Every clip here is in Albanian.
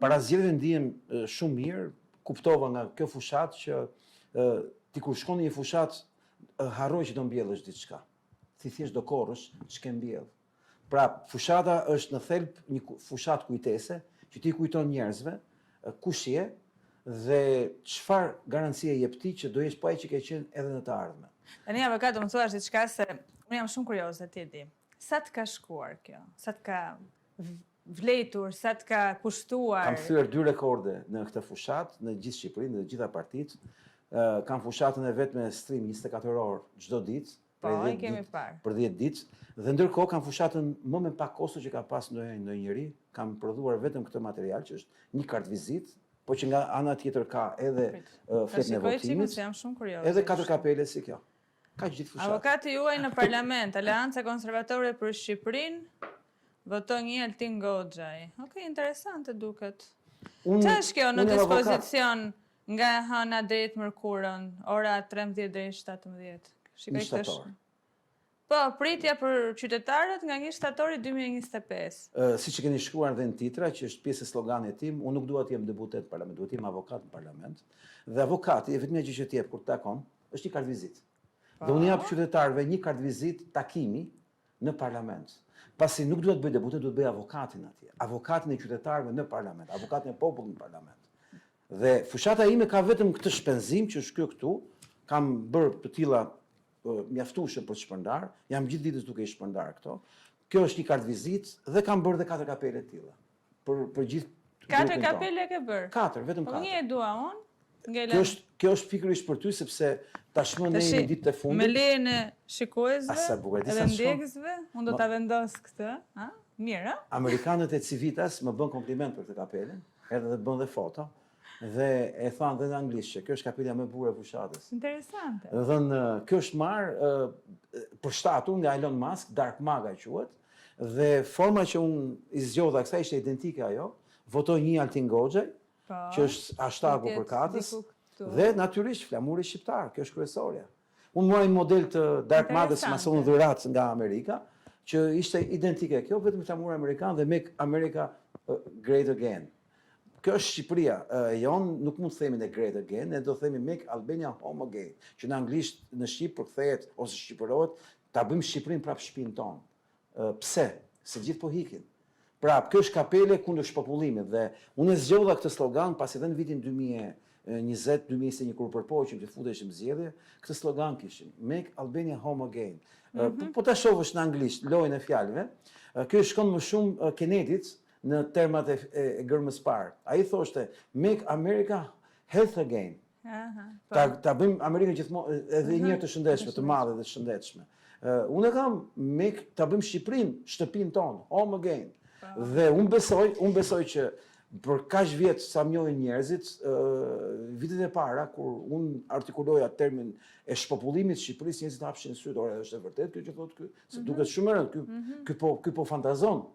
Para zgjedhjeve ndihem shumë mirë, kuptova nga kjo fushat që ti kur shkon në një fushat harroj që do mbjellësh diçka. Ti thjesht do korrësh ç'ke mbjell. Pra, fushata është në thelb një fushat kujtese, që ti kujton njerëzve kush je dhe çfarë garancie jep ti që do jesh pa që ke qenë edhe në të ardhmen. Tani avokat, do më thuash diçka se unë jam shumë kurioze ti di. Sa të ka shkuar kjo? Sa të ka vletur, sa të ka kushtuar? Kam thyer 2 rekorde në këtë fushat, në gjithë Shqipërinë, në të gjitha partitë. Kam fushatën e vet me stream 24 orë çdo ditë. Po, i kemi parë. Për 10 ditë. Dhe ndërkohë kam fushatën më me pak kosto që ka pas ndonjëri. Kam prodhuar vetëm këtë material që është një kartë vizitë, po që nga ana tjetër ka edhe fletën e votimit. Jam shumë kurioze. Edhe 4 kapele si kjo. Ka gjithë fushatë. Avokati juaj në parlament, Aleanca Konservatore për Shqipërinë, voton një Altin Goxhaj. Okej, interesante duket. Çfarë është kjo në dispozicion nga hëna drejt mërkurën, ora 13 deri 17? Shikoj këtë. Po, pritja për qytetarët nga 1 shtatori 2025. Siç e keni shkruar dhe në titra, që është pjesë e sloganit tim, unë nuk dua të jem deputet në parlament, duhet të jem avokat në parlament. Dhe avokati, vetmja gjë që të jep kur takon, është një kartë vizitë. Dhe unë jap qytetarëve një kartë vizitë takimi në parlament. Pasi nuk duhet bëj deputet, duhet bëj avokatin atje. Avokatin e qytetarëve në parlament, avokatin e popullit në parlament. Dhe fushata ime ka vetëm këtë shpenzim që është këtu, kam bërë të tilla mjaftueshëm për të shpërndar, jam gjithë ditës duke i shpërndar këto. Kjo është një kartë vizitë dhe kam bërë dhe 4 kapele të tilla. Për gjithë 4 kapele ke bërë? 4, vetëm 4. Po një e dua unë. Kjo është pikërisht për ty sepse tashmë ne jemi ditë të fundit. Me lejen e shikuesve edhe ndjekësve, unë do ta vendos këtë, ha? Mirë, ha? Amerikanët e Civitas më bën kompliment për këtë kapele, edhe dhe bën dhe foto. Dhe e thanë dhe në anglisht që kjo është kapelja më e bukur e fushatës. Interesante. Dhe kjo është marrë përshtatur nga Elon Musk, Dark Maga quhet, dhe forma që unë i zgjodha kësaj ishte identike ajo, votoi një Altin Goxhaj, që është hashtagu për katës, dhe natyrisht flamuri shqiptar, kjo është kryesorja. Unë mora një model të Dark Magës më sonë dhurat nga Amerika, që ishte identike kjo, vetëm flamuri amerikan dhe Make America Great Again. Kjo është Shqipëria, jonë nuk mund të themi ne Great Again, ne do themi Make Albania Home Again, që në anglisht në Shqip përkthehet ose shqipërohet, ta bëjmë Shqipërinë prapë shtëpinë tonë. Pse? Se gjithë po hikin. Pra, kjo është kapele kundër shpopullimit dhe unë e zgjodha këtë slogan pasi edhe në vitin 2020-2021 kur përpoqim të futeshim zgjedhje, këtë slogan kishim, Make Albania Home Again. Po ta shohësh në anglisht lojën e fjalëve, kjo shkon më shumë Kennedit në termat e gërmës parë. Ai thoshte Make America Health Again. Ta bëjmë Amerikën gjithmonë edhe një të shëndetshme, të madhe dhe të shëndetshme. Unë e kam ta bëjmë Shqipërinë shtëpinë tonë, Home Again. Dhe unë besoj që për kaq vjet sa më njohin njerëzit, vitet e para kur unë artikuloja termin e shpopullimit të Shqipërisë, njerëzit hapshin syt, ora është e vërtetë kjo që thotë ky, se duket shumë e rëndë, ky po fantazon.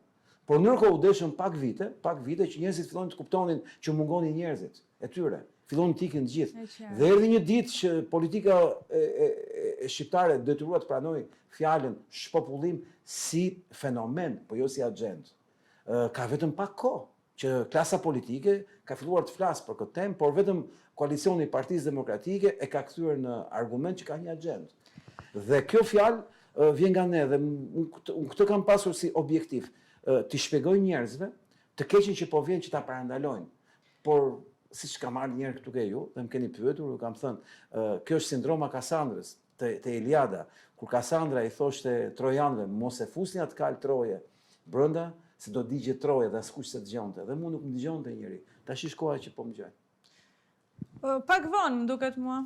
Por ndërkohë u deshën pak vite që njerëzit fillonin të kuptonin që mungonin njerëzit e tyre. Fillonin të ikin të gjithë. Dhe erdhi një ditë që politika e shqiptare detyruat të pranoj fjalën shpopullim si fenomen, po jo si agjend. Ka vetëm pak kohë që klasa politike ka filluar të flasë për këtë temë, por vetëm koalicioni i Partisë Demokratike e ka kthyer në argument që ka një agjend. Dhe kjo fjalë vjen nga ne dhe unë këtë kam pasur si objektiv. T'i shpjegoj njerëzve të keqen që po vjen që ta parandalojnë. Por, siç ka marrë njerë këtu ke ju, dhe më keni pyetur, u kam thënë, kjo është sindroma Kasandrës, te Iliada, kur Kasandra i thoshte trojanëve, mos e fusni atë kalë troje brenda, se do digje troje dhe askush se dëgjonte. Dhe mu nuk më dëgjonte njëri. Tash është koha që po më gjej. Pak vonë, më duket mua.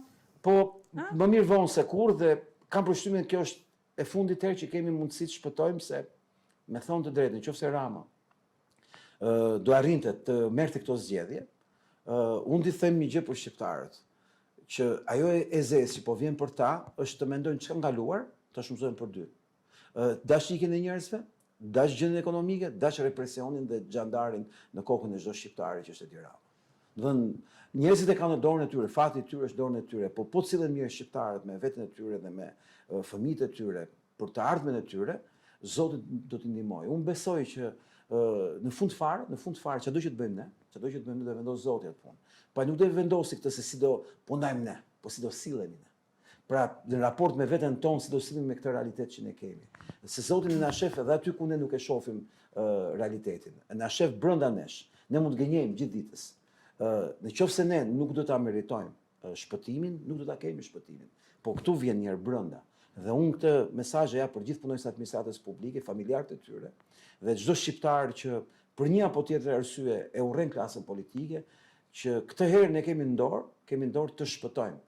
Po, më mirë vonë se kur, dhe kam përshtypjen kjo është e fundit herë që kemi mundësi të shpëtojmë se me thonë të drejtën, qofse Rama do arrinte të merrte këto zgjedhje, unë t'i them një gjë për shqiptarët, që ajo e zezë që po vjen për ta, është të mendojnë çka ndaluar, ta shumësojnë për 2. Dash ikën e njerëzve, dash gjendjen ekonomike, dash represionin dhe xhandarin në kokën e çdo shqiptari që është Edi Rama. Dhe njerëzit e kanë në dorën e tyre, fati i tyre është dorën e tyre, por po cilën mirë shqiptarët me veten e tyre dhe me fëmijët e tyre për të ardhmen e tyre, Zoti do t'i ndihmojë. Unë besoj që në fund fare, çdo që të bëjmë ne, çdo që do vendos Zoti atë punë. Pa nuk do të vendosi këtë se si do punojmë ne, po si do sillemi ne. Pra, në raport me veten tonë, si do sillemi me këtë realitet që ne kemi. Se Zoti na shef edhe aty ku ne nuk e shohim realitetin. Na shef brenda nesh. Ne mund të gënjejmë gjithë ditës. Në qoftë se ne nuk do ta meritojmë shpëtimin, nuk do ta kemi shpëtimin. Po këtu vjen një herë brenda. Dhe unë këtë mesazh ja për gjithë punonjësit e administratës publike, familjarët e tyre, dhe çdo shqiptar që për një apo tjetër arsye e urren klasën politike, që këtë herë ne kemi në dorë të shpëtojmë.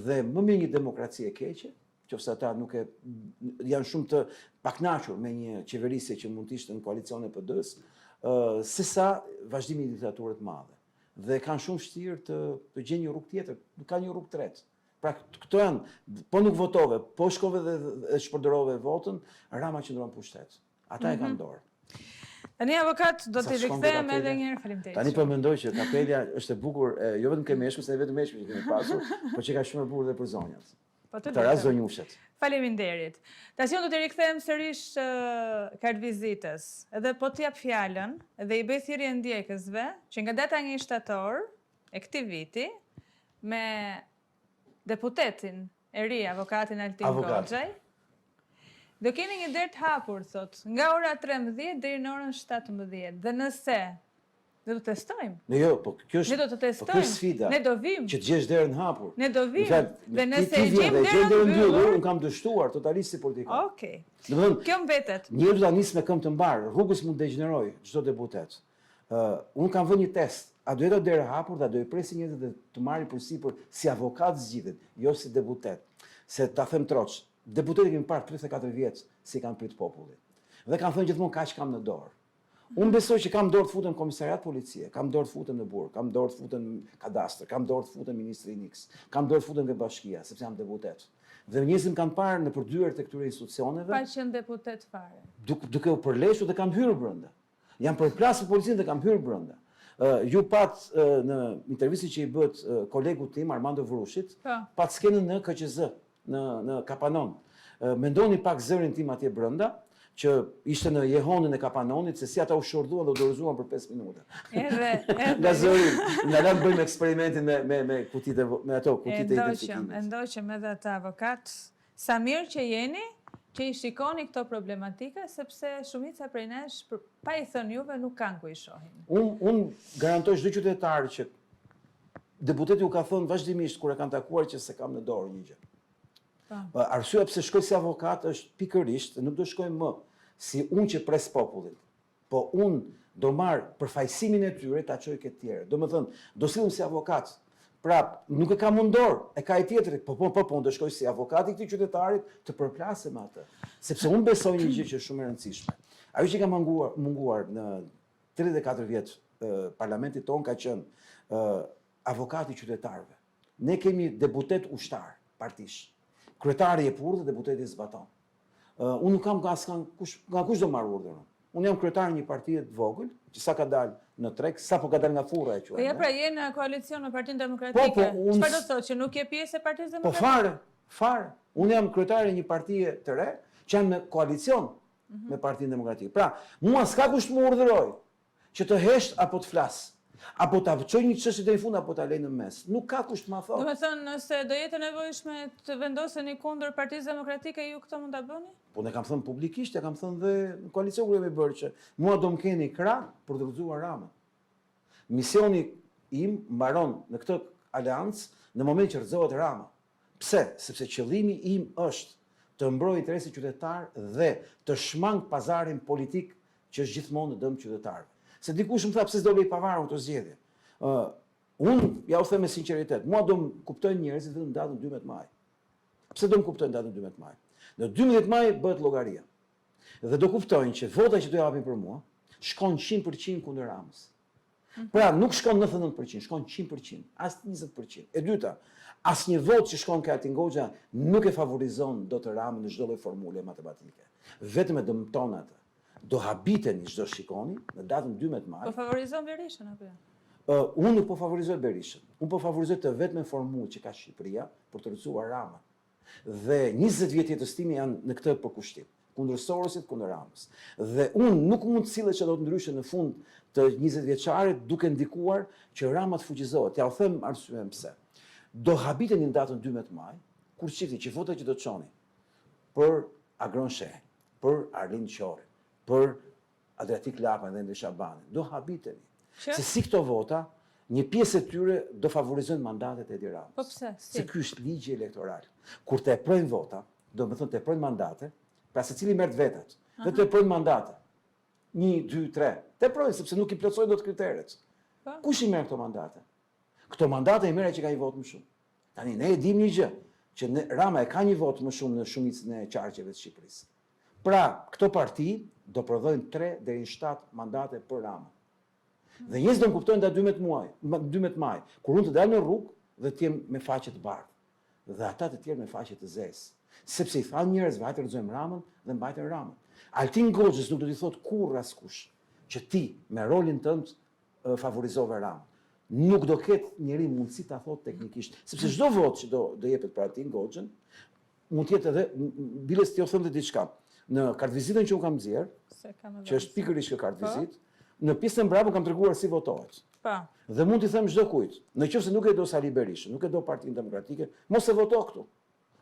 Dhe më mirë një demokraci e keqe, qofse ata nuk janë shumë të pakënaqur me një qeverisje që mund të ishte në koalicion e PD-s, sesa vazhdimi i diktaturës të madhe. Dhe kanë shumë vështirë të gjejnë një rrugë tjetër, nuk ka një rrugë tretë. Pra këto janë, po nuk votove, po shkove dhe shpërdorove votën, Rama qëndron pushtet. Ata e kanë dorë. Tani avokat, do t'i rikthehem edhe një herë, faleminderit. Tani po mendoj që kapelja është e bukur, jo vetëm ke meshkuj, se vetëm meshkuj që kemi pasur, por që ka shumë e bukur dhe për zonjat. Po të rast zonjushet. Faleminderit. Tash do t'i rikthehem sërish kart vizitës. Edhe po t'jap fjalën dhe i bëj thirrje ndjekësve që nga data 1 shtator e këtij viti me deputetin e ri, avokatin Altin Goxhaj, do kemi një derë të hapur, thot, nga ora 13 deri në orën 17. Dhe nëse ne do të testojmë. Jo, po kjo është. Ne do të testojmë. Sfida. Ne do vim. Që të gjesh derën hapur. Ne do vim. Dhe nëse e gjejmë derën mbyllur, un kam dështuar totalisht si politikan. Okej. Domethënë, kjo mbetet. Njëri do ta nis me këmbë të mbar, rrugës mund të degeneroj çdo deputet. Un kam vënë një test. A do jetë derë hapur dhe a do i presin njerëzit të marrin përsipër si avokat zgjidhet, jo si deputet. Se ta them troç, deputetët kemi parë 34 vjet si kanë prit populli. Dhe kanë thënë gjithmonë kaq kam në dorë. Unë besoj që kam dorë të futem në komisariat policie, kam dorë të futem në burg, kam dorë të futem në kadastër, kam dorë të futem në Ministrinë X, kam dorë të futem në bashkia, sepse jam deputet. Dhe njerëzit kanë parë në përdyert e këtyre institucioneve. Pa qenë deputet fare. Duke u përleshur dhe kam hyrë brenda. Jam përplasur policinë dhe kam hyrë brenda. Ju pat në intervistin që i bët kolegu tim Armando Vrushit, pat skenën në KQZ, në Kapanon. Mendoni pak zërin tim atje brenda, që ishte në jehonën e Kapanonit, se si ata u shorduan dhe u dorëzuan për 5 minuta. Nga zërin, nga lanë bëjmë eksperimentin me kutite, me ato kutite identifikimit. E ndoqëm edhe të avokat, sa mirë që jeni, që i shikoni këto problematika, sepse shumica prej nesh, pa i thënë juve, nuk kanë ku i shohin. Unë garantoj çdo qytetar që deputeti u ka thënë vazhdimisht kur e kanë takuar që se kam në dorë një gjë. Arsyeja pse shkoj si avokat është pikërisht, nuk do shkoj më si unë që pres popullin, po unë do marr përfaqësimin e tyre ta çoj këtë tjerë. Domethënë, do sillem si avokat. Prap, nuk e ka mundor, e ka i tjetri, po do shkoj si avokat i këtij qytetarit të përplasem atë. Sepse unë besoj një gjë që është shumë e rëndësishme. Ajo që ka munguar në 34 vjet parlamentit ton ka qenë avokati i qytetarëve. Ne kemi deputet ushtar, partish. Kryetari e purë dhe deputeti zbaton. Unë nuk kam nga kush do marr urdhën. Unë jam kryetari një partie të vogël, që sa ka dalë në treg, sa po ka dalë nga furra e quajtur. Po ja pra je në koalicion me Partinë Demokratike. Çfarë do të thotë që nuk je pjesë e Partisë Demokratike? Po fare. Unë jam kryetari një partie të re, që janë në koalicion me Partinë Demokratike. Pra, mua s'ka kush të më urdhëroj që të hesht apo të flas. Apo ta çoj një çështje deri në fund apo ta lej në mes. Nuk ka kush të ma thotë. Domethënë, nëse do jetë nevojshme të vendoseni kundër Partisë Demokratike, ju këtë mund ta bëni? Po ne kam thënë publikisht, e kam thënë dhe në koalicion kur jemi bërë që mua do më keni krah për të gëzuar Ramën. Misioni im mbaron në këtë aleancë në moment që rrezohet Rama. Pse? Sepse qëllimi im është të mbrojë interesin qytetar dhe të shmang pazarin politik që është gjithmonë në dëm qytetarëve. Se dikush më tha pse s'do lej pavarur të zgjedhje. Unë ja u them me sinqeritet, mua do më kuptojnë njerëzit vetëm datën 12 maj. Pse do më kuptojnë datën 12 maj? Në 12 maj bëhet llogaria. Dhe do kuptojnë që vota që do japin për mua shkon 100% kundër Ramës. Pra nuk shkon 99%, shkon 100%, as 20%. E dyta, asnjë votë që shkon ke Altin Goxha nuk e favorizon dot Ramën në çdo lloj formule matematike. Vetëm e dëmton atë. Do habiteni çdo shikoni në datën 12 maj. Po favorizon Berishën apo jo? Unë nuk po favorizoj Berishën. Unë po favorizoj të vetmen formulë që ka Shqipëria për të rrethuar Ramën. Dhe 20 vjet jetës time janë në këtë përkushtim, kundër Sorosit, kundër Ramës. Dhe unë nuk mund të sillesh që do të ndryshe në fund të 20 vjeçarit duke ndikuar që Rama të fuqizohet. Ja u them arsyen pse. Do habiteni në datën 12 maj, kur shifti që votat që do të çoni për Agron Sheh, për Arlind Qori, për Adriatik Lapa dhe Ende Shabani, do habiteni. Se si këto vota, një pjesë e tyre do favorizojnë mandatet e Edi Ramës. Po pse? Se ky është ligji elektoral. Kur të eprojnë vota, do më thënë të eprojnë mandate, pra se cili merr vetat, dhe të eprojnë mandate. 1, 2, 3. Të eprojnë, sepse nuk i plotësojnë dot kriteret. Kush i merr këto mandate? Këto mandate i merr ai që ka një votë më shumë. Tani ne e dimë një gjë, që Rama e ka një votë më shumë në shumicën e qarqeve të Shqipërisë. Pra, këto parti do prodhojnë 3 deri në 7 mandate për Rama. Dhe njerëzit do më kuptojnë da 12 maj, kur unë të dalë në rrugë dhe të jem me faqe të bardhë, dhe ata të tjerë me faqe të zezë. Sepse i thanë njerëzve, hajde rrëzojmë Ramën dhe mbajtën Ramën. Altin Goxhës nuk do t'i thotë kurrë askush që ti me rolin tënd favorizove Ramën. Nuk do ketë njeri mundësi ta thotë teknikisht, sepse çdo votë që do jepet për Altin Goxhën, mund të jetë edhe biles t'jo thëmë të diçka. Në kartvizitën që unë kam nxjerr, që është pikërisht kjo kartvizitë, në pjesën mbrapa kam treguar si votohet. Dhe mund t'i them çdo kujt, nëse nuk e do Sali Berishën, nuk e do Partinë Demokratike, mos e voto këtu.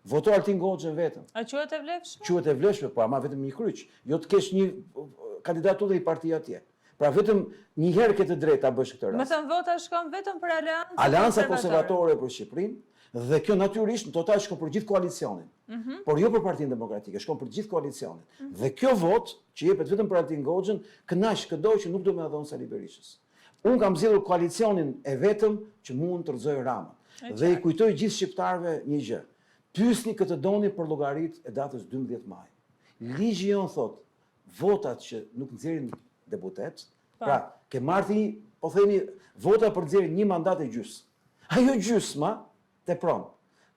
Voto Altin Goxhën vetëm. A quhet e vlefshme? Quhet e vlefshme, po ama vetëm një kryq. Jo të kesh një kandidaturë dhe i parti atje. Pra vetëm një herë ke të drejtë ta bësh këtë rast. Më thënë vota shkon vetëm për Aleanca Konservatore për Shqipërinë, dhe kjo natyrisht në total shkon për gjithë koalicionin. Por jo për Partinë Demokratike, shkon për gjithë koalicionin. Dhe kjo votë që jepet vetëm për Altin Goxhën, kënaq këdo që nuk do më dhon Sali Berishës. Unë kam zgjedhur koalicionin e vetëm që mund të rrëzoj Ramën. Dhe i kujtoj gjithë shqiptarëve një gjë. Pyesni këtë doni për llogaritë e datës 12 maj. Ligji jon thot, votat që nuk nxjerrin deputet, pra ke marrë po themi vota për nxjerrjen një mandat e gjys. Ajo gjysma tepron.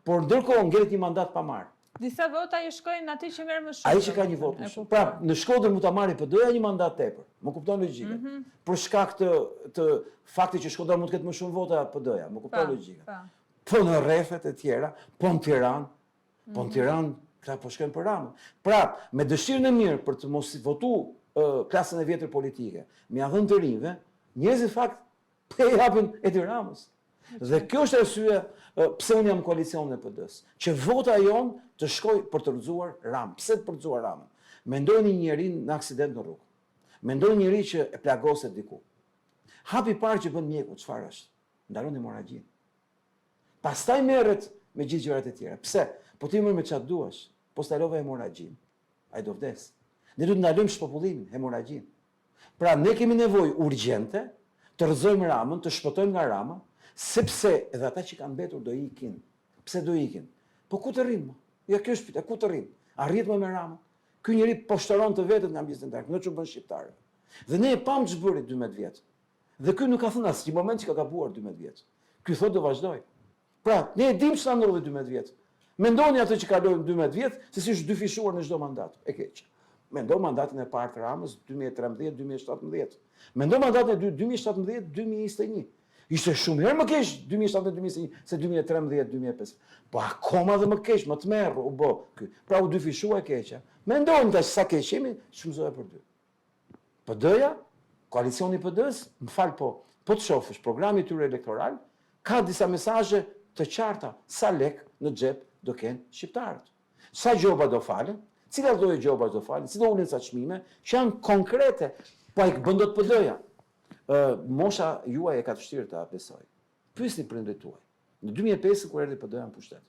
Por ndërkohë ngjelet një mandat pa marrë. Disa vota i shkojnë atij që merr më shumë. Ai që ka një votë më shumë. Pra, në Shkodër mund ta marrë PD-ja një mandat tepër. Më kupton logjikën. Për shkak të faktit që Shkodër mund të ketë më shumë vota PD-ja, më kupton logjikën. Po në rrethet e tjera, po në Tiranë, këta po shkojnë për Ramën. Pra, me dëshirën e mirë për të mos votu klasën e vjetër politike, me ia dhënë të rinjve, njerëzit fakt e japin Edi Ramës. Dhe kjo është arsye pse unë jam koalicion e PD-s, që vota jon të shkoj për të rrëzuar Ramën. Pse të rrëzuar Ramën? Mendojnë një njeri në aksident në rrugë. Mendojnë një njeri që e plagoset diku. Hapi parë që bën mjeku, çfarë është? Ndalon hemoragjinë. Pastaj merret me gjithë gjërat e tjera. Pse? Po ti merr me çfarë duash. Po stalove hemoragjinë. Ai do vdes. Ne duhet të ndalojmë shpopullimin, hemoragjinë. Pra ne kemi nevojë urgjente të rrëzojmë Ramën, të shpëtojmë nga Rama, sepse edhe ata që kanë mbetur do ikin. Pse do ikin? Po ku të rrinë? Ja kjo është pyetja, ku të rrinë? Arrit më me Ramën? Ky njeri po shtron të vetët nga mjesën darkë, në çu bën shqiptarë. Dhe ne e pam ç'bëri 12 vjet. Dhe ky nuk ka thënë asnjë moment që ka gabuar 12 vjet. Ky thotë do vazhdoj. Pra, ne e dimë ç'na ndodhi 12 vjet. Mendoni atë që kalojnë 12 vjet, se si është dyfishuar në çdo mandat. E keq. Mendo mandatin e parë të Ramës 2013-2017. Mendo mandatin e 2017-2021. Ishte shumë herë më keq 2017-2021 se 2013-2015. Po akoma dhe më keq, më të merr u bë ky. Pra u dyfishua e keqja. Mendoni tash sa keq jemi, shumëzohet për dy. PD-ja, koalicioni PD-s, më fal po të shohësh programi i tyre elektoral, ka disa mesazhe të qarta sa lek në xhep do kenë shqiptarët. Sa gjoba do falen, cilat lloje gjoba do falen, si do ulen sa çmime, që janë konkrete, po ai bën dot PD-ja. Mosha juaj e ka të vështirë ta besoj. Pyesni prindërit tuaj. Në 2005 kur erdhi PD-ja në pushtet,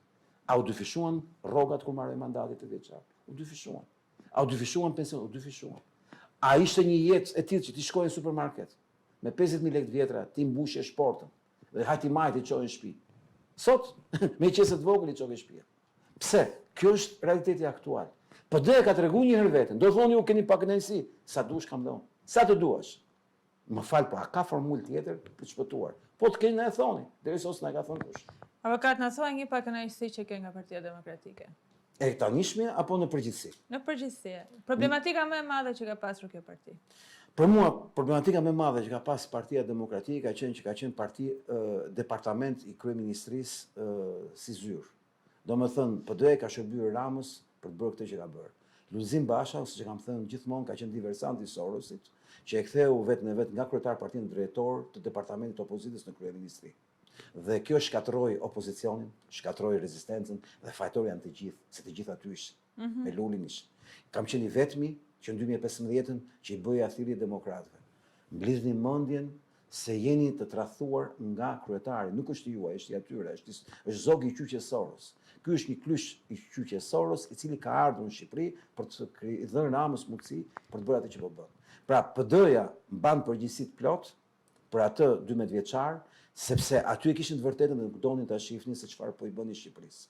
a u dyfishuan rrogat kur marrën mandatet të vjeçar? U dyfishuan. A u dyfishuan pension? U dyfishuan. A ishte një jetë e tillë që ti shkoje në supermarket me 50.000 lekë vjetra, ti mbushje shportën dhe hajti majt i çojnë në shtëpi. Sot me qese të vogël i çojnë në shtëpi. Pse? Kjo është realiteti aktual. PD-ja ka treguar një herë veten. Do thoni ju keni pa kënaqësi, sa dush kam dhënë. Sa të duash. Më fal, po a ka formulë tjetër për të shpëtuar? Po të keni na e thoni, derisa s'na ka thonë kush. Avokat, na thuaj një pa kënaqësi që ke nga Partia Demokratike. E tanishmja apo në përgjithësi? Në përgjithësi. Problematika më e madhe që ka pasur kjo parti. Për mua, problematika më e madhe që ka pas Partia Demokratike ka qenë parti departament i kryeministrisë si zyrë. Domethënë, PD-ja ka shërbyer Ramës për të bërë këtë që ka bërë. Lulzim Basha, siç e kam thënë gjithmonë, ka qenë diversant i Sorosit, që e ktheu vetë në vetë nga kryetar partinë drejtor të departamentit opozitës në kryeministri. Dhe kjo shkatroi opozicionin, shkatroi rezistencën dhe fajtori janë të gjithë, se të gjithë aty ishin, me Lulin ishin. Kam qenë i vetmi që në 2015 që i bëja thirrje demokratëve. Mblidhni mendjen se jeni të tradhtuar nga kryetari, nuk është juaj, është i atyre, është zogi i Qyqe Soros. Ky është një klysh i Qyqe Soros, i cili ka ardhur në Shqipëri për të dhënë Ramës mundësi për të bërë atë që po bën. Pra, PD-ja mban përgjegjësitë plot për atë 12 vjeçar, sepse aty e kishin të vërtetën dhe nuk donin ta shihnin se çfarë po i bëni Shqipërisë.